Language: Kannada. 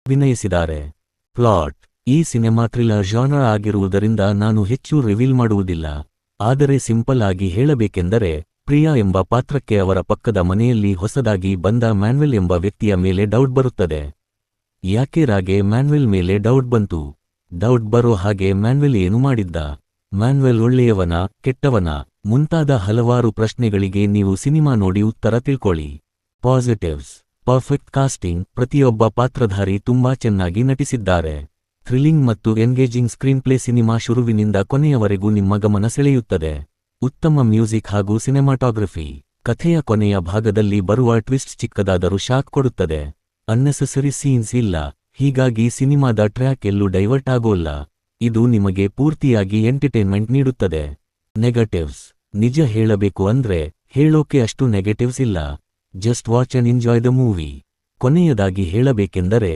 ಅಭಿನಯಿಸಿದ್ದಾರೆ. ಪ್ಲಾಟ್: ಈ ಸಿನೆಮಾ ಥ್ರಿಲ್ಲರ್ ಜಾನರ್ ಆಗಿರುವುದರಿಂದ ನಾನು ಹೆಚ್ಚು ರಿವೀಲ್ ಮಾಡುವುದಿಲ್ಲ. ಆದರೆ ಸಿಂಪಲ್ ಆಗಿ ಹೇಳಬೇಕೆಂದರೆ, ಪ್ರಿಯಾ ಎಂಬ ಪಾತ್ರಕ್ಕೆ ಅವರ ಪಕ್ಕದ ಮನೆಯಲ್ಲಿ ಹೊಸದಾಗಿ ಬಂದ ಮ್ಯಾನ್ವೆಲ್ ಎಂಬ ವ್ಯಕ್ತಿಯ ಮೇಲೆ ಡೌಟ್ ಬರುತ್ತದೆ. ಯಾಕೆ ರಾಗೆ ಮ್ಯಾನ್ವೆಲ್ ಮೇಲೆ ಡೌಟ್ ಬಂತು? ಡೌಟ್ ಬರೋ ಹಾಗೆ ಮ್ಯಾನ್ವೆಲ್ ಏನು ಮಾಡಿದ್ದ? ಮ್ಯಾನ್ವೆಲ್ ಒಳ್ಳೆಯವನ, ಕೆಟ್ಟವನ? ಮುಂತಾದ ಹಲವಾರು ಪ್ರಶ್ನೆಗಳಿಗೆ ನೀವು ಸಿನಿಮಾ ನೋಡಿ ಉತ್ತರ ತಿಳ್ಕೊಳ್ಳಿ. ಪಾಸಿಟಿವ್ಸ್: ಪರ್ಫೆಕ್ಟ್ ಕಾಸ್ಟಿಂಗ್, ಪ್ರತಿಯೊಬ್ಬ ಪಾತ್ರಧಾರಿ ತುಂಬಾ ಚೆನ್ನಾಗಿ ನಟಿಸಿದ್ದಾರೆ. ಥ್ರಿಲ್ಲಿಂಗ್ ಮತ್ತು ಎಂಗೇಜಿಂಗ್ ಸ್ಕ್ರೀನ್ ಪ್ಲೇ, ಸಿನಿಮಾ ಶುರುವಿನಿಂದ ಕೊನೆಯವರೆಗೂ ನಿಮ್ಮ ಗಮನ ಸೆಳೆಯುತ್ತದೆ. ಉತ್ತಮ ಮ್ಯೂಸಿಕ್ ಹಾಗೂ ಸಿನೆಮಾಟೋಗ್ರಫಿ. ಕಥೆಯ ಕೊನೆಯ ಭಾಗದಲ್ಲಿ ಬರುವ ಟ್ವಿಸ್ಟ್ ಚಿಕ್ಕದಾದರೂ ಶಾಕ್ ಕೊಡುತ್ತದೆ. ಅನ್ನೆಸೆಸರಿ ಸೀನ್ಸ್ ಇಲ್ಲ, ಹೀಗಾಗಿ ಸಿನಿಮಾದ ಟ್ರ್ಯಾಕ್ ಎಲ್ಲೂ ಡೈವರ್ಟ್ ಆಗೋಲ್ಲ. ಇದು ನಿಮಗೆ ಪೂರ್ತಿಯಾಗಿ ಎಂಟರ್ಟೈನ್ಮೆಂಟ್ ನೀಡುತ್ತದೆ. ನೆಗೆಟಿವ್ಸ್: ನಿಜ ಹೇಳಬೇಕು ಅಂದ್ರೆ ಹೇಳೋಕೆ ಅಷ್ಟು ನೆಗೆಟಿವ್ಸ್ ಇಲ್ಲ. Just watch and enjoy the movie. ಕೊನೆಯದಾಗಿ ಹೇಳಬೇಕೆಂದರೆ,